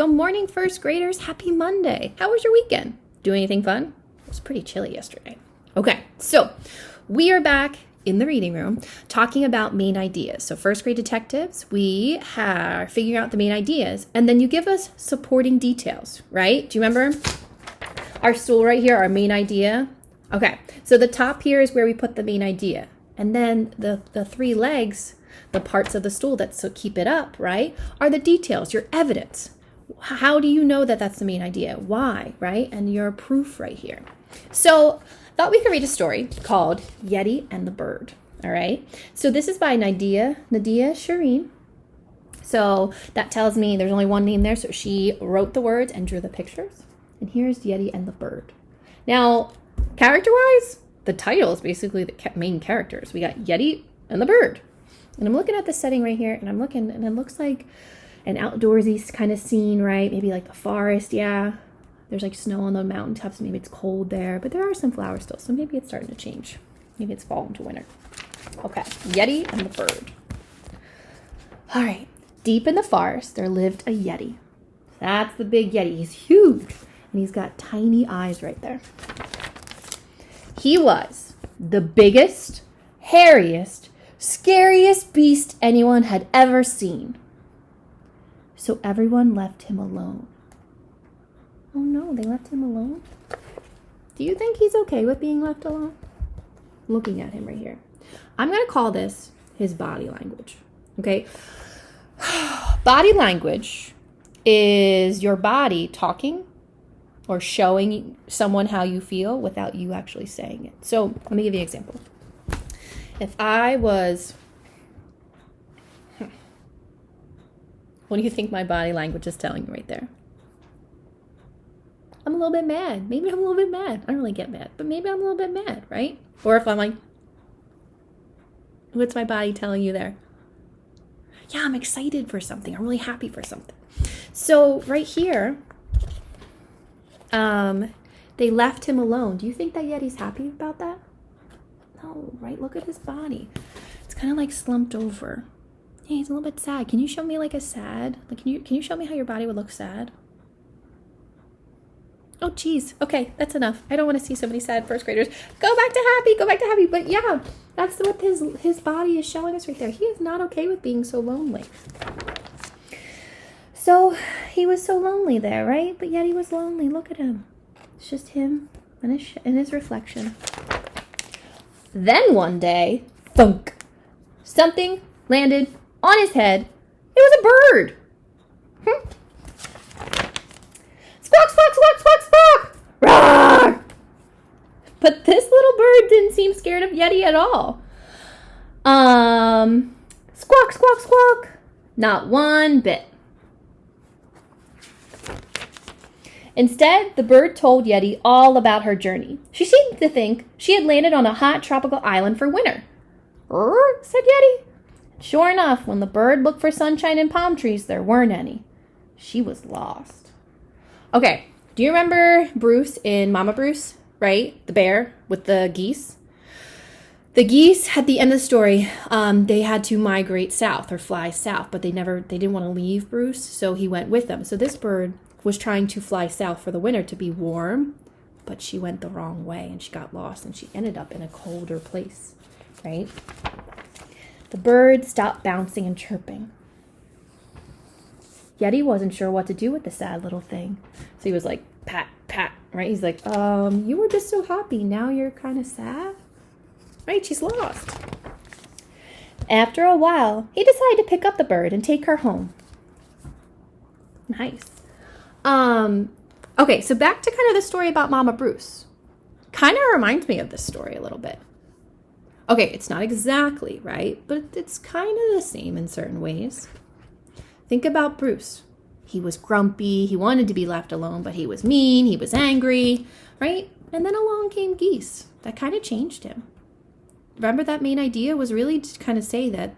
Good morning, first graders. Happy Monday. How was your weekend? Do anything fun? It was pretty chilly yesterday. Okay, so we are back in the reading room talking about main ideas. So first grade detectives, we are figuring out the main ideas, and then you give us supporting details, right? Do you remember our stool right here, our main idea? Okay, so the top here is where we put the main idea. And then the three legs, the parts of the stool that keep it up, right, are the details, your evidence. How do you know that that's the main idea? Why, right? And your proof right here. So thought we could read a story called Yeti and the Bird, all right? So this is by Nadia Shireen. So that tells me there's only one name there, so she wrote the words and drew the pictures. And here's Yeti and the Bird. Now, character-wise, the title is basically the main characters. We got Yeti and the Bird. And I'm looking at the setting right here, and I'm looking, and it looks like an outdoorsy kind of scene, right? Maybe like the forest, yeah. There's like snow on the mountaintops. Maybe it's cold there, but there are some flowers still, so maybe it's starting to change. Maybe it's fall into winter. Okay, Yeti and the Bird. All right, deep in the forest, there lived a Yeti. That's the big Yeti. He's huge, and he's got tiny eyes right there. He was the biggest, hairiest, scariest beast anyone had ever seen. So everyone left him alone. Oh no, they left him alone? Do you think he's okay with being left alone? Looking at him right here. I'm going to call this his body language. Okay? Body language is your body talking or showing someone how you feel without you actually saying it. So let me give you an example. If I was... What do you think my body language is telling you right there? I'm a little bit mad. Maybe I'm a little bit mad. I don't really get mad, but maybe I'm a little bit mad, right? Or if I'm like, what's my body telling you there? Yeah, I'm excited for something. I'm really happy for something. So right here, they left him alone. Do you think that Yeti's happy about that? No, right? Look at his body. It's kind of like slumped over. Hey, he's a little bit sad. Can you show me like a sad? Like, can you show me how your body would look sad? Oh, geez. Okay, that's enough. I don't want to see so many sad first graders. Go back to happy. Go back to happy. But yeah, that's what his body is showing us right there. He is not okay with being so lonely. So he was so lonely there, right? But yet he was lonely. Look at him. It's just him and his reflection. Then one day, thunk, something landed on his head. It was a bird. Squawk, squawk, squawk, squawk, squawk. Roar! But this little bird didn't seem scared of Yeti at all. Squawk, squawk, squawk. Not one bit. Instead, the bird told Yeti all about her journey. She seemed to think she had landed on a hot tropical island for winter. Said Yeti. Sure enough, when the bird looked for sunshine and palm trees, there weren't any. She was lost. Okay, do you remember Bruce in Mama Bruce, right? The bear with the geese? The geese, at the end of the story, they had to migrate south or fly south, but they didn't want to leave Bruce, so he went with them. So this bird was trying to fly south for the winter to be warm, but she went the wrong way and she got lost and she ended up in a colder place, right? The bird stopped bouncing and chirping. Yeti wasn't sure what to do with the sad little thing. So he was like, pat, pat, right? He's like, you were just so happy. Now you're kind of sad? Right? She's lost. After a while, he decided to pick up the bird and take her home. Nice. Okay, so back to kind of the story about Mama Bruce. Kind of reminds me of this story a little bit. Okay, it's not exactly, right? But it's kind of the same in certain ways. Think about Bruce. He was grumpy. He wanted to be left alone, but he was mean. He was angry, right? And then along came geese. That kind of changed him. Remember that main idea was really to kind of say that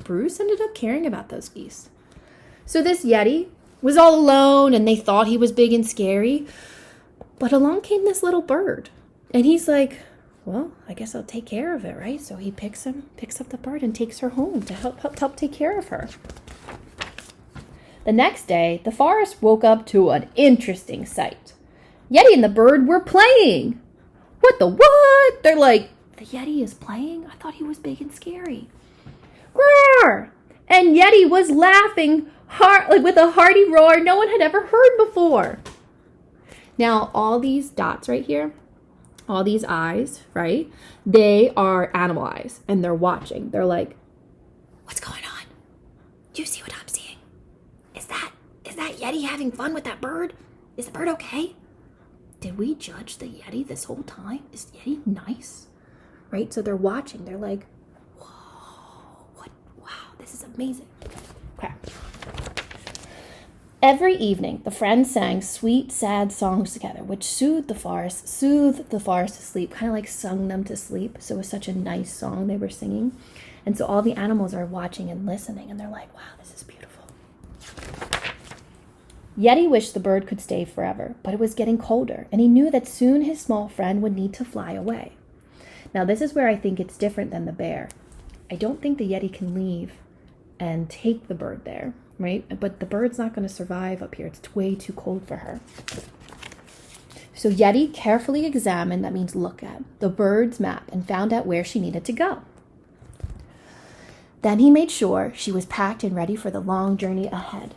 Bruce ended up caring about those geese. So this Yeti was all alone and they thought he was big and scary. But along came this little bird. And he's like, well, I guess I'll take care of it, right? So he picks up the bird and takes her home to help take care of her. The next day, the forest woke up to an interesting sight. Yeti and the bird were playing. What the what? They're like, the Yeti is playing? I thought he was big and scary. Roar! And Yeti was laughing hard, like with a hearty roar no one had ever heard before. Now, all these dots right here, all these eyes, right? They are animal eyes, and they're watching. They're like, what's going on? Do you see what I'm seeing? Is that Yeti having fun with that bird? Is the bird okay? Did we judge the Yeti this whole time? Is Yeti nice? Right? So they're watching. They're like, whoa, wow, this is amazing. Okay. Every evening, the friends sang sweet, sad songs together, which soothed the forest to sleep, kind of like sung them to sleep. So it was such a nice song they were singing. And so all the animals are watching and listening, and they're like, wow, this is beautiful. Yeti wished the bird could stay forever, but it was getting colder, and he knew that soon his small friend would need to fly away. Now, this is where I think it's different than the bear. I don't think the Yeti can leave and take the bird there, right? But the bird's not going to survive up here. It's way too cold for her. So Yeti carefully examined, that means look at, the bird's map and found out where she needed to go. Then he made sure she was packed and ready for the long journey ahead.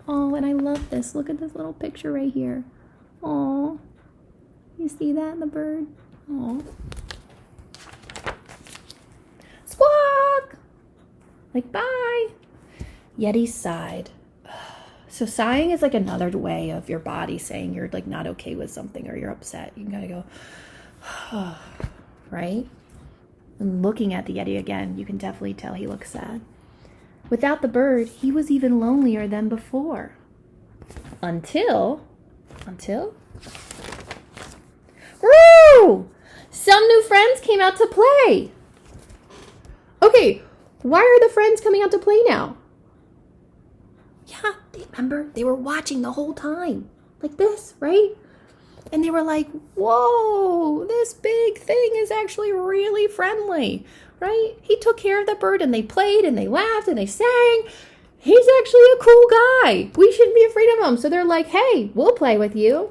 Oh, and I love this. Look at this little picture right here. Oh, you see that, the bird? Oh. Squawk! Like, bye. Yeti sighed. So sighing is like another way of your body saying you're like not okay with something or you're upset. You gotta go, right? And looking at the Yeti again, you can definitely tell he looks sad. Without the bird, he was even lonelier than before. Until? Woo! Some new friends came out to play. Okay, why are the friends coming out to play now? Yeah, remember, they were watching the whole time. Like this, right? And they were like, whoa, this big thing is actually really friendly, right? He took care of the bird and they played and they laughed and they sang. He's actually a cool guy. We shouldn't be afraid of him. So they're like, hey, we'll play with you.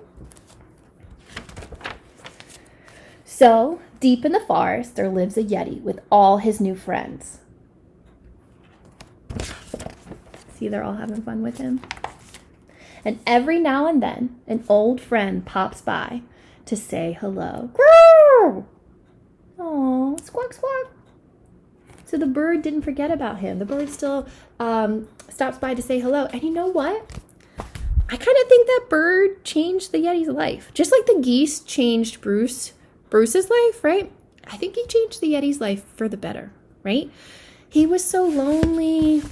So deep in the forest, there lives a Yeti with all his new friends. See, they're all having fun with him. And every now and then, an old friend pops by to say hello. Grrr! Oh, squawk, squawk. So the bird didn't forget about him. The bird still stops by to say hello. And you know what? I kind of think that bird changed the Yeti's life. Just like the geese changed Bruce's life, right? I think he changed the Yeti's life for the better, right? He was so lonely.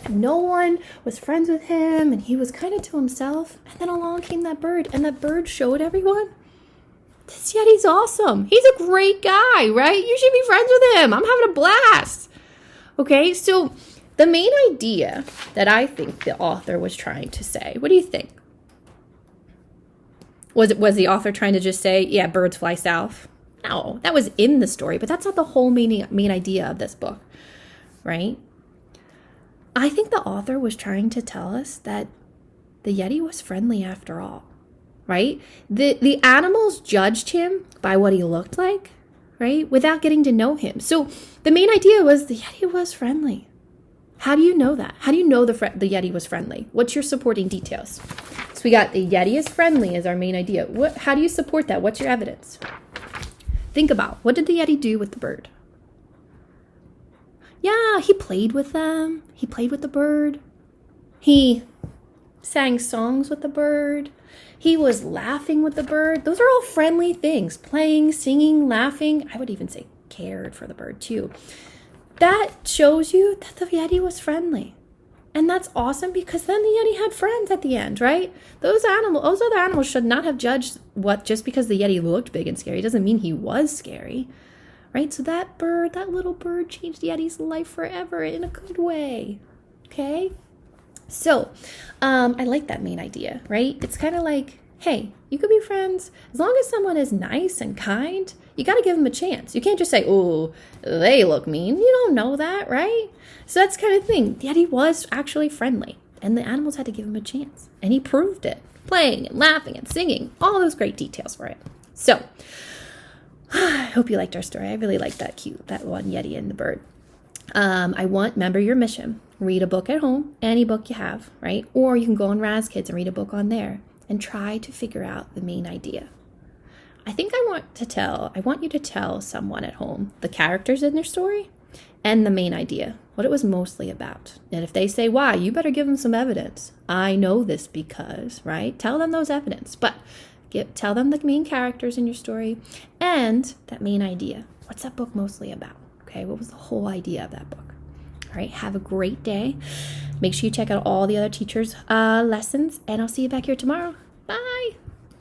No one was friends with him, and he was kind of to himself. And then along came that bird, and that bird showed everyone, this Yeti's awesome. He's a great guy, right? You should be friends with him. I'm having a blast. Okay, so the main idea that I think the author was trying to say, what do you think? Was the author trying to just say, yeah, birds fly south? No, that was in the story, but that's not the whole main idea of this book, right? I think the author was trying to tell us that the Yeti was friendly after all, right? The animals judged him by what he looked like, right? Without getting to know him. So the main idea was the Yeti was friendly. How do you know that? How do you know the Yeti was friendly? What's your supporting details? So we got the Yeti is friendly as our main idea. How do you support that? What's your evidence? Think about, what did the Yeti do with the bird? Yeah, he played with them. He played with the bird. He sang songs with the bird. He was laughing with the bird. Those are all friendly things. Playing, singing, laughing. I would even say cared for the bird too. That shows you that the Yeti was friendly. And that's awesome because then the Yeti had friends at the end, right? Those other animals should not have judged just because the Yeti looked big and scary doesn't mean he was scary. Right? So that little bird changed Yeti's life forever in a good way. Okay? So, I like that main idea, right? It's kind of like, hey, you could be friends. As long as someone is nice and kind, you got to give them a chance. You can't just say, oh, they look mean. You don't know that, right? So that's kind of thing. Yeti was actually friendly. And the animals had to give him a chance. And he proved it, playing and laughing and singing, all those great details for it. So, I hope you liked our story. I really liked that one Yeti and the bird. Remember your mission. Read a book at home, any book you have, right? Or you can go on Raz Kids and read a book on there and try to figure out the main idea. I want you to tell someone at home the characters in their story and the main idea, what it was mostly about. And if they say why, you better give them some evidence. I know this because, right? Tell them those evidence, but tell them the main characters in your story and that main idea. What's that book mostly about? Okay, what was the whole idea of that book? All right, have a great day. Make sure you check out all the other teachers' lessons, and I'll see you back here tomorrow. Bye.